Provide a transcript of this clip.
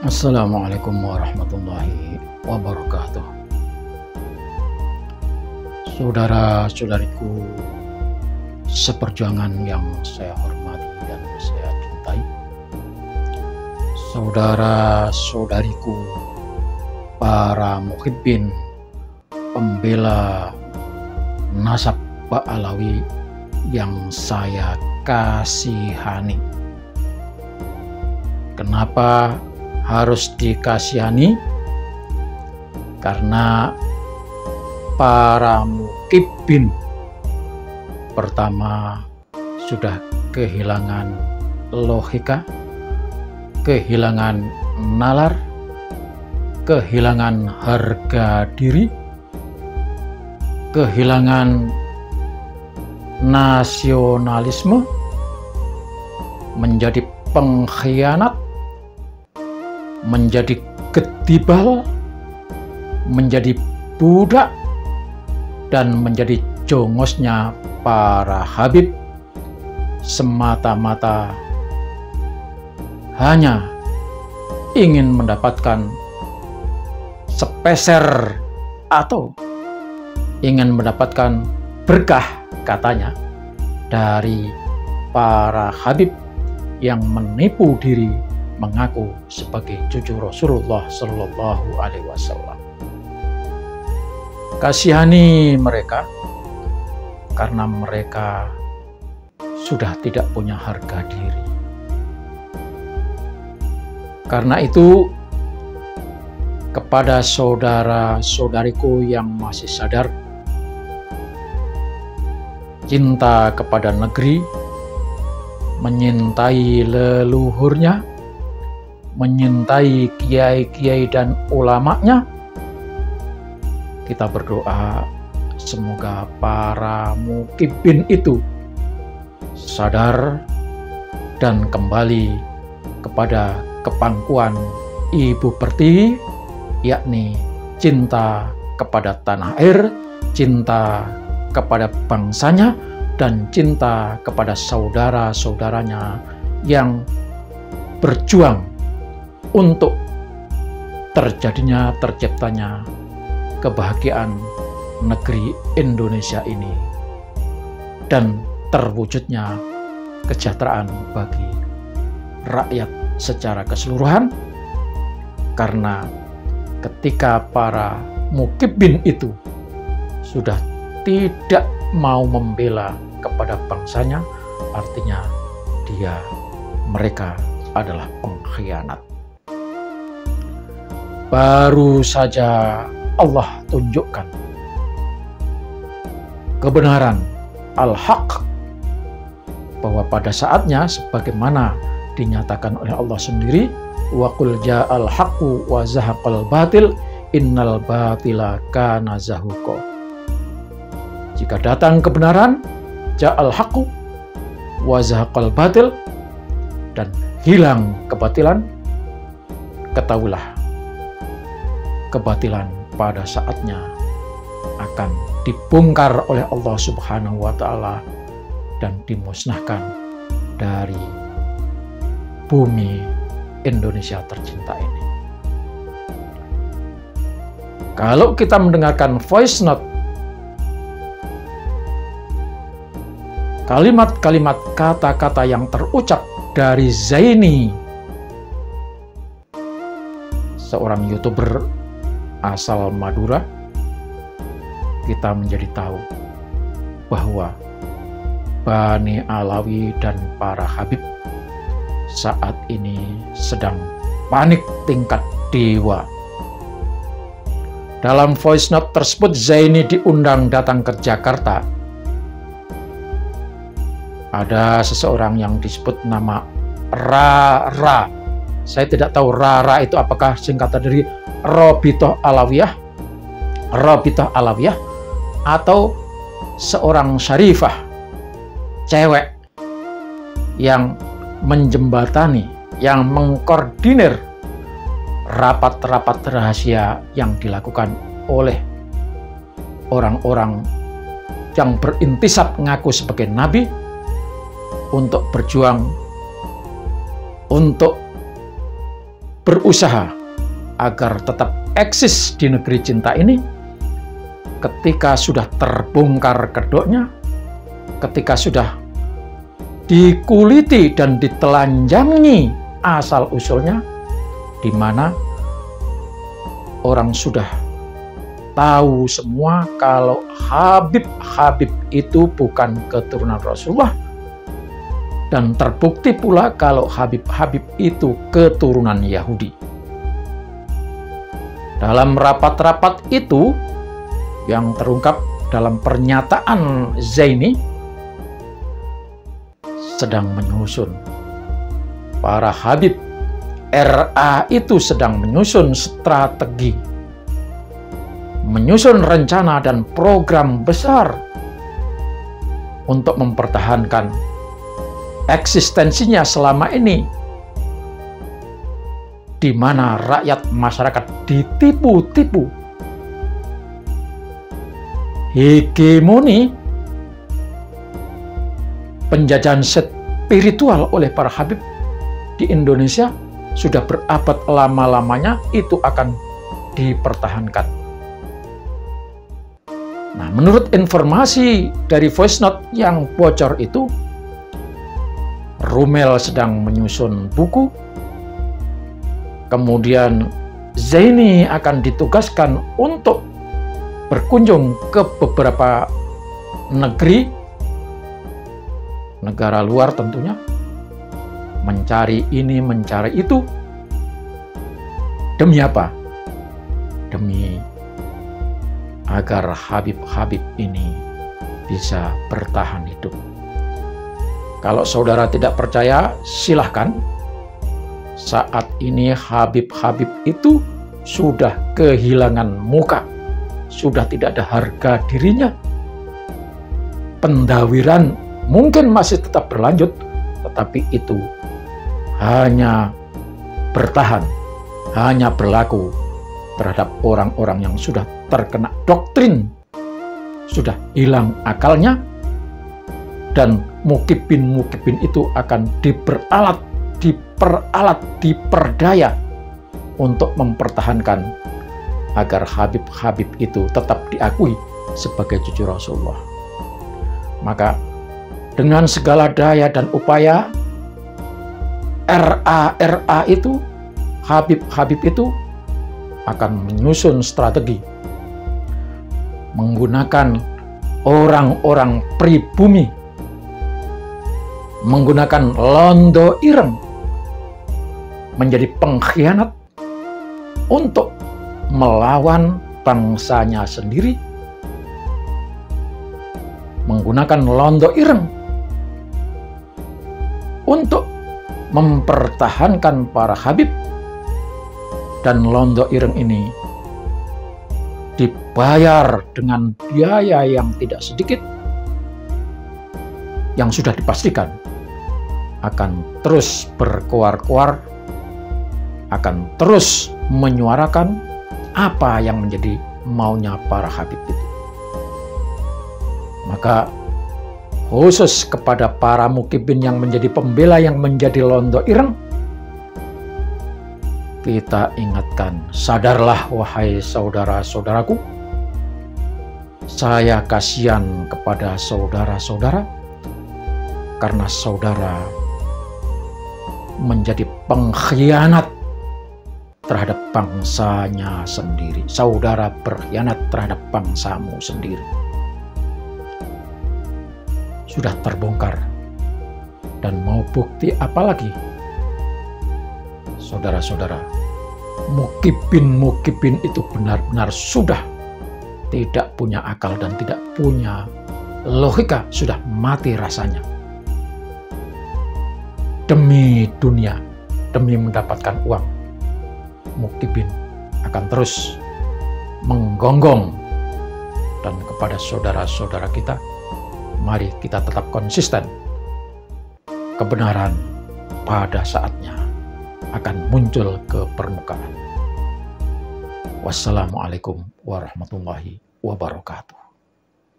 Assalamualaikum warahmatullahi wabarakatuh. Saudara-saudariku seperjuangan yang saya hormati dan saya cintai, saudara-saudariku para muhibbin, pembela nasab Ba'alawi yang saya kasihani. Kenapa harus dikasihani? Karena para mukibbin pertama sudah kehilangan logika, kehilangan nalar, kehilangan harga diri, kehilangan nasionalisme, menjadi pengkhianat, menjadi gedibal, menjadi budak, dan menjadi jongosnya para habib semata-mata hanya ingin mendapatkan sepeser atau ingin mendapatkan berkah katanya dari para habib yang menipu diri mengaku sebagai cucu Rasulullah Shallallahu Alaihi Wasallam. Kasihani mereka karena mereka sudah tidak punya harga diri. Karena itu, kepada saudara-saudariku yang masih sadar, cinta kepada negeri, menyintai leluhurnya, menyintai kiai-kiai dan ulamanya, kita berdoa semoga para mukibbin itu sadar dan kembali kepada kepangkuan Ibu Pertiwi, yakni cinta kepada tanah air, cinta kepada bangsanya, dan cinta kepada saudara-saudaranya yang berjuang untuk terciptanya kebahagiaan negeri Indonesia ini dan terwujudnya kesejahteraan bagi rakyat secara keseluruhan. Karena ketika para mukibbin itu sudah tidak mau membela kepada bangsanya, artinya mereka adalah pengkhianat. Baru saja Allah tunjukkan kebenaran al-haq, bahwa pada saatnya sebagaimana dinyatakan oleh Allah sendiri, wa qul ja'al haqqu wa zahaqal batil innal batila kana zahuqa. Jika datang kebenaran, ja'al haqqu wa zahaqal batil, dan hilang kebatilan, ketahuilah kebatilan pada saatnya akan dibongkar oleh Allah Subhanahu wa Ta'ala dan dimusnahkan dari bumi Indonesia tercinta ini. Kalau kita mendengarkan voice note, kalimat-kalimat kata-kata yang terucap dari Zaini, seorang YouTuber asal Madura, kita menjadi tahu bahwa Bani Alawi dan para habib saat ini sedang panik tingkat dewa. Dalam voice note tersebut, Zaini diundang datang ke Jakarta. Ada seseorang yang disebut nama Rara. Saya tidak tahu Rara itu apakah singkatan dari Robitoh Alawiyah, atau seorang syarifah cewek yang menjembatani, yang mengkoordinir rapat-rapat rahasia yang dilakukan oleh orang-orang yang berintisab ngaku sebagai nabi untuk berjuang untuk berusaha agar tetap eksis di negeri cinta ini, ketika sudah terbongkar kedoknya, ketika sudah dikuliti dan ditelanjangi asal-usulnya, di mana orang sudah tahu semua kalau Habib itu bukan keturunan Rasulullah, dan terbukti pula kalau Habib itu keturunan Yahudi. Dalam rapat-rapat itu yang terungkap dalam pernyataan Zaini, sedang menyusun para Habib RA itu sedang menyusun strategi, menyusun rencana dan program besar untuk mempertahankan eksistensinya selama ini, di mana rakyat masyarakat ditipu-tipu hegemoni penjajahan spiritual oleh para Habib di Indonesia sudah berabad lama-lamanya, itu akan dipertahankan. Nah, menurut informasi dari voice note yang bocor itu, Rumel sedang menyusun buku, kemudian Zaini akan ditugaskan untuk berkunjung ke beberapa negeri, negara luar tentunya, mencari ini, mencari itu. Demi apa? Demi agar Habib ini bisa bertahan hidup. Kalau saudara tidak percaya, silahkan. Saat ini Habib itu sudah kehilangan muka, sudah tidak ada harga dirinya. Pendawiran mungkin masih tetap berlanjut, tetapi itu hanya bertahan, hanya berlaku terhadap orang-orang yang sudah terkena doktrin, sudah hilang akalnya, dan mukibin itu akan diperalat, diperdaya untuk mempertahankan agar Habib itu tetap diakui sebagai cucu Rasulullah. Maka dengan segala daya dan upaya, RA itu, Habib itu akan menyusun strategi menggunakan orang-orang pribumi, menggunakan londo ireng menjadi pengkhianat untuk melawan bangsanya sendiri, menggunakan londo ireng untuk mempertahankan para Habib, dan londo ireng ini dibayar dengan biaya yang tidak sedikit, yang sudah dipastikan akan terus berkoar-koar, akan terus menyuarakan apa yang menjadi maunya para Habib itu. Maka khusus kepada para mukibin yang menjadi pembela, yang menjadi londo ireng, kita ingatkan, sadarlah wahai saudara-saudaraku, saya kasihan kepada saudara-saudara karena saudara menjadi pengkhianat terhadap bangsanya sendiri. Saudara berkhianat terhadap bangsamu sendiri. Sudah terbongkar, dan mau bukti apa lagi? Saudara-saudara, mukibin itu benar-benar sudah tidak punya akal dan tidak punya logika, sudah mati rasanya. Demi dunia, demi mendapatkan uang, mukibin akan terus menggonggong. Dan kepada saudara-saudara kita, mari kita tetap konsisten. Kebenaran pada saatnya akan muncul ke permukaan. Wassalamualaikum warahmatullahi wabarakatuh.